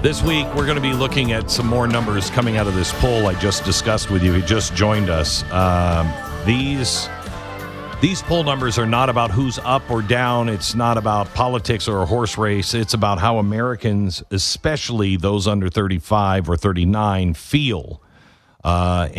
This week, we're going to be looking at some more numbers coming out of this poll I just discussed with you. He just joined us. These poll numbers are not about who's up or down. It's not about politics or a horse race. It's about how Americans, especially those under 35 or 39, feel. I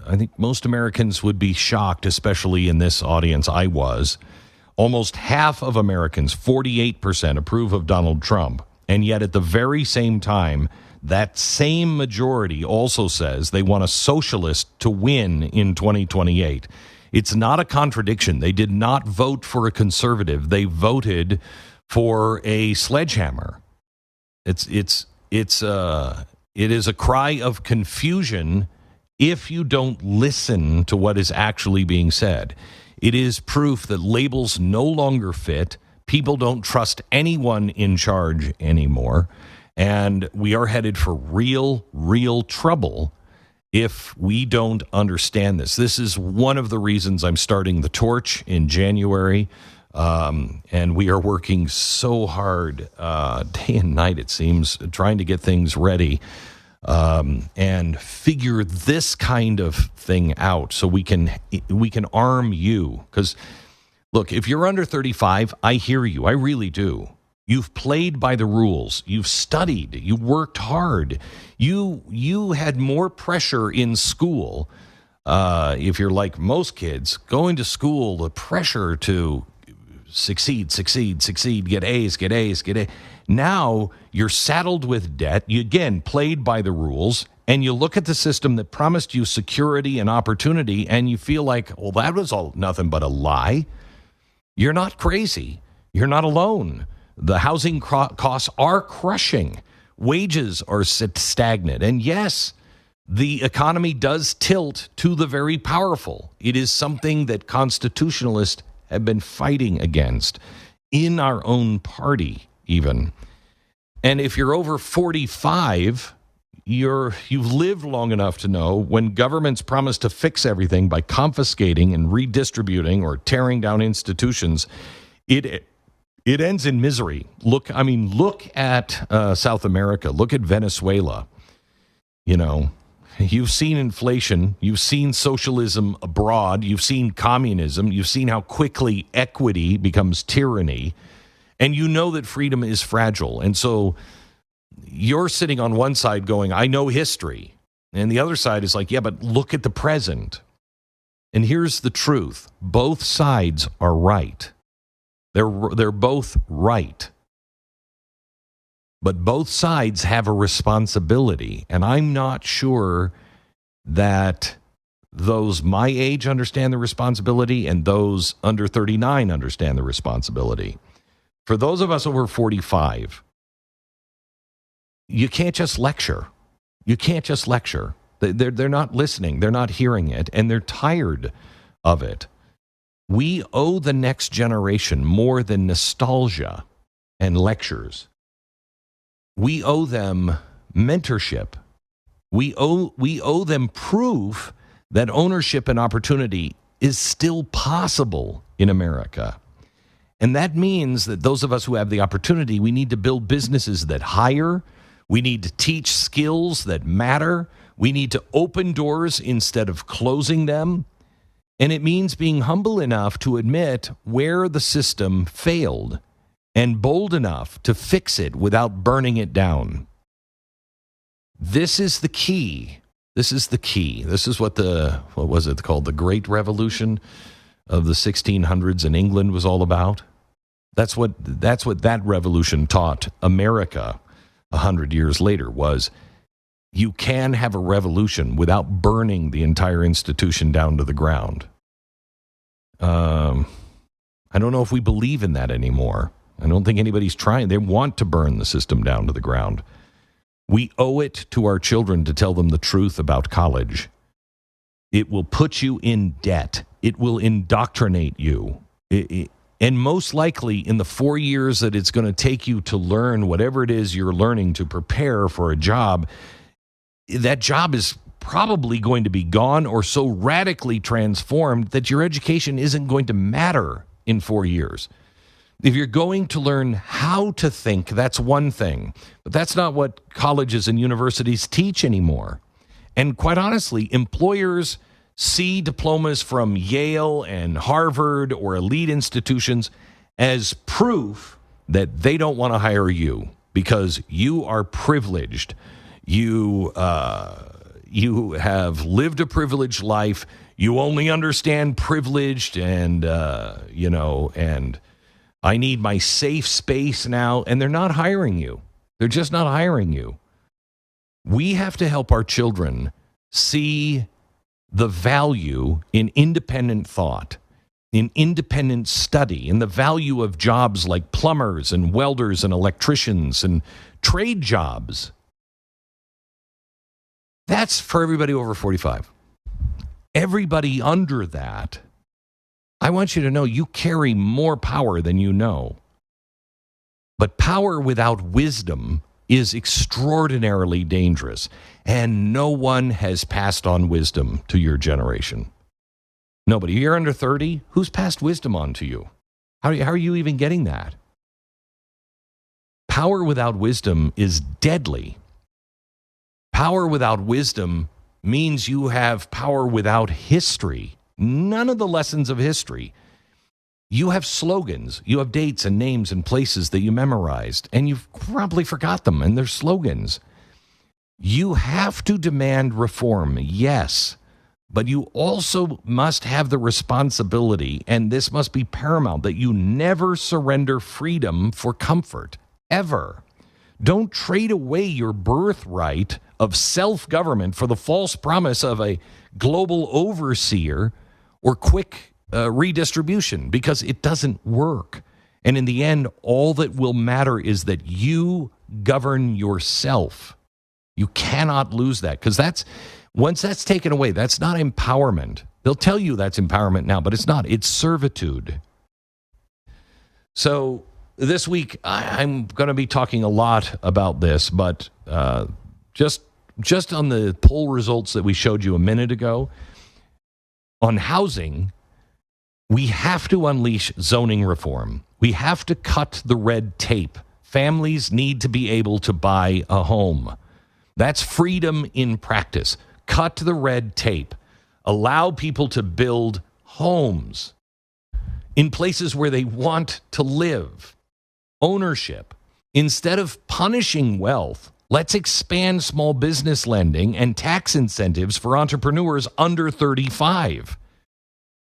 think most Americans would be shocked, especially in this audience. I was. Almost half of Americans, 48%, approve of Donald Trump. And yet at the very same time, that same majority also says they want a socialist to win in 2028. It's not a contradiction. They did not vote for a conservative. They voted for a sledgehammer. It is a cry of confusion if you don't listen to what is actually being said. It is proof that labels no longer fit. People don't trust anyone in charge anymore. And we are headed for real trouble if we don't understand this. This is one of the reasons I'm starting The Torch in January. And we are working so hard, day and night, it seems, trying to get things ready and figure this kind of thing out so we can arm you. Because, look, if you're under 35, I hear you. I really do. You've played by the rules. You've studied. You worked hard. You had more pressure in school. If you're like most kids, going to school, the pressure to succeed, get A's. Now you're saddled with debt. You, again, played by the rules. And you look at the system that promised you security and opportunity, and you feel like, well, that was all nothing but a lie. You're not crazy. You're not alone. The housing costs are crushing. Wages are stagnant. And yes, the economy does tilt to the very powerful. It is something that constitutionalists have been fighting against in our own party even. And if you're over 45, you've lived long enough to know when governments promise to fix everything by confiscating and redistributing or tearing down institutions, it ends in misery. Look at South America. Look at Venezuela. You know, you've seen inflation. You've seen socialism abroad. You've seen communism. You've seen how quickly equity becomes tyranny. And you know that freedom is fragile. And so you're sitting on one side going, I know history. And the other side is like, yeah, but look at the present. And here's the truth. Both sides are right. They're both right. But both sides have a responsibility. And I'm not sure that those my age understand the responsibility and those under 39 understand the responsibility. For those of us over 45, you can't just lecture. You can't just lecture. They're not listening. They're not hearing it. And they're tired of it. We owe the next generation more than nostalgia and lectures. We owe them mentorship. We owe them proof that ownership and opportunity is still possible in America. And that means that those of us who have the opportunity, we need to build businesses that hire. We need to teach skills that matter. We need to open doors instead of closing them. And it means being humble enough to admit where the system failed and bold enough to fix it without burning it down. This is the key. This is the key. This is what was it called? The Great Revolution of the 1600s in England was all about. That's what that revolution taught America 100 years later was you can have a revolution without burning the entire institution down to the ground. I don't know if we believe in that anymore. I don't think anybody's trying. They want to burn the system down to the ground. We owe it to our children to tell them the truth about college. It will put you in debt. It will indoctrinate you. And most likely in the 4 years that it's going to take you to learn whatever it is you're learning to prepare for a job, that job is probably going to be gone or so radically transformed that your education isn't going to matter in 4 years. If you're going to learn how to think, that's one thing. But that's not what colleges and universities teach anymore. And quite honestly, employers see diplomas from Yale and Harvard or elite institutions as proof that they don't want to hire you because you are privileged. You have lived a privileged life. You only understand privileged and I need my safe space now. And they're not hiring you. They're just not hiring you. We have to help our children see the value in independent thought, in independent study, in the value of jobs like plumbers and welders and electricians and trade jobs. That's for everybody over 45. Everybody under that, I want you to know you carry more power than you know. But power without wisdom is extraordinarily dangerous, and no one has passed on wisdom to your generation. Nobody. You're under 30. Who's passed wisdom on to you? How are you even getting that? Power without wisdom is deadly. Power without wisdom means you have power without history. None of the lessons of history. You have slogans. You have dates and names and places that you memorized, and you've probably forgot them, and they're slogans. You have to demand reform, yes, but you also must have the responsibility, and this must be paramount, that you never surrender freedom for comfort, ever. Don't trade away your birthright of self-government for the false promise of a global overseer or quick redistribution, because it doesn't work. And in the end, all that will matter is that you govern yourself. You cannot lose that, because once that's taken away, that's not empowerment. They'll tell you that's empowerment now, but it's not. It's servitude. So this week, I'm going to be talking a lot about this, but just on the poll results that we showed you a minute ago, on housing, we have to unleash zoning reform. We have to cut the red tape. Families need to be able to buy a home. That's freedom in practice. Cut the red tape. Allow people to build homes in places where they want to live. Ownership. Instead of punishing wealth, let's expand small business lending and tax incentives for entrepreneurs under 35.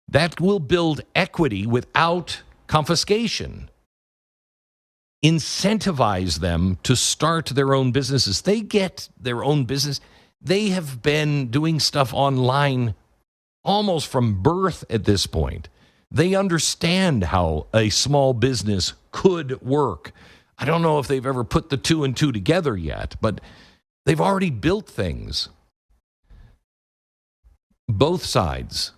That will build equity without confiscation. Incentivize them to start their own businesses. They get their own business. They have been doing stuff online almost from birth at this point. They understand how a small business could work. I don't know if they've ever put the two and two together yet, but they've already built things. Both sides.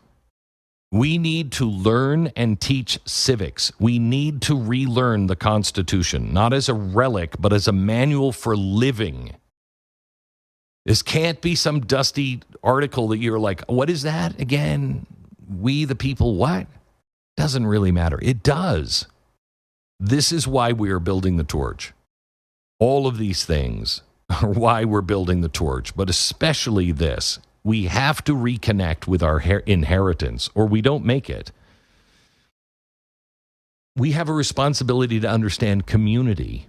We need to learn and teach civics. We need to relearn the Constitution, not as a relic, but as a manual for living. This can't be some dusty article that you're like, what is that again? We the people, what? Doesn't really matter. It does. This is why we are building the torch. All of these things are why we're building the torch, but especially this. We have to reconnect with our inheritance, or we don't make it. We have a responsibility to understand community,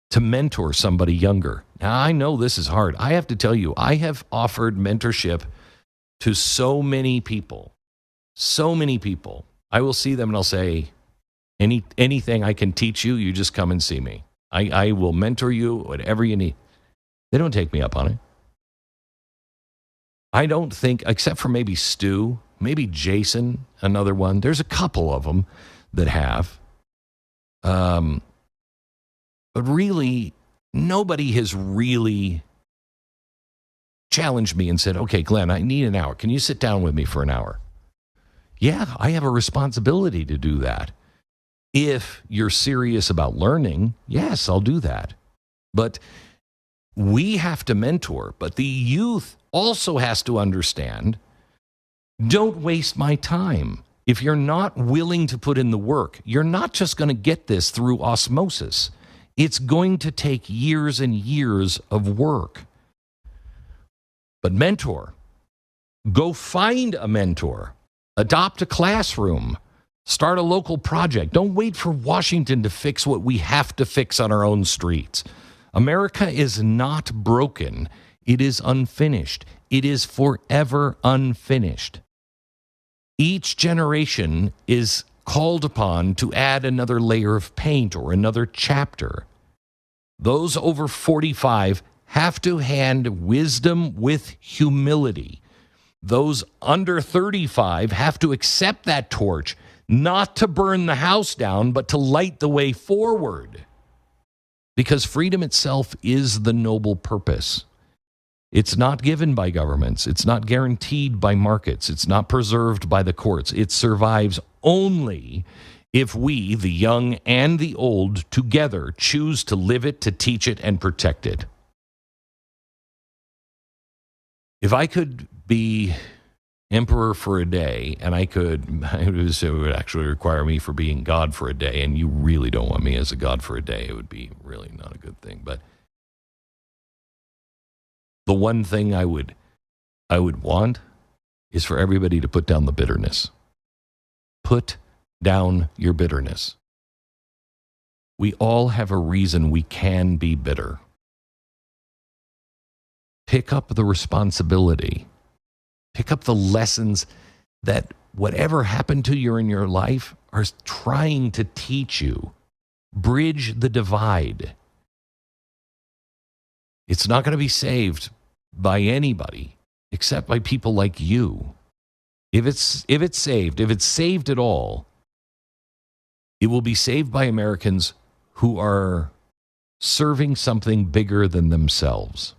to mentor somebody younger. Now, I know this is hard. I have to tell you, I have offered mentorship to so many people. So many people. I will see them and I'll say, anything I can teach you, you just come and see me. I will mentor you, whatever you need. They don't take me up on it. I don't think, except for maybe Stu, maybe Jason, another one. There's a couple of them that have. But really, nobody has really challenged me and said, okay, Glenn, I need an hour. Can you sit down with me for an hour? Yeah, I have a responsibility to do that. If you're serious about learning, yes, I'll do that. But we have to mentor, but the youth also has to understand, don't waste my time. If you're not willing to put in the work, you're not just going to get this through osmosis. It's going to take years and years of work. But mentor, go find a mentor, adopt a classroom, start a local project. Don't wait for Washington to fix what we have to fix on our own streets. America is not broken. It is unfinished. It is forever unfinished. Each generation is called upon to add another layer of paint or another chapter. Those over 45 have to hand wisdom with humility. Those under 35 have to accept that torch, not to burn the house down, but to light the way forward. Because freedom itself is the noble purpose. It's not given by governments. It's not guaranteed by markets. It's not preserved by the courts. It survives only if we, the young and the old, together choose to live it, to teach it, and protect it. If I could be emperor for a day, and it would actually require me for being God for a day, and you really don't want me as a God for a day, it would be really not a good thing. But the one thing I would want is for everybody to put down the bitterness. Put down your bitterness. We all have a reason we can be bitter. Pick up the responsibility. Pick up the lessons that whatever happened to you in your life are trying to teach you. Bridge the divide. It's not going to be saved by anybody except by people like you. If it's saved at all, it will be saved by Americans who are serving something bigger than themselves.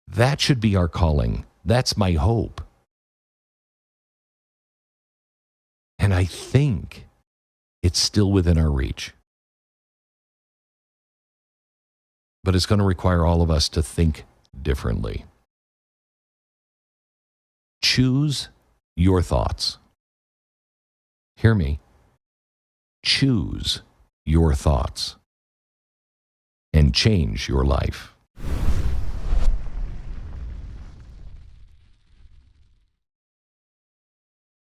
That should be our calling. That's my hope. And I think it's still within our reach. But it's going to require all of us to think differently. Choose your thoughts. Hear me. Choose your thoughts and change your life.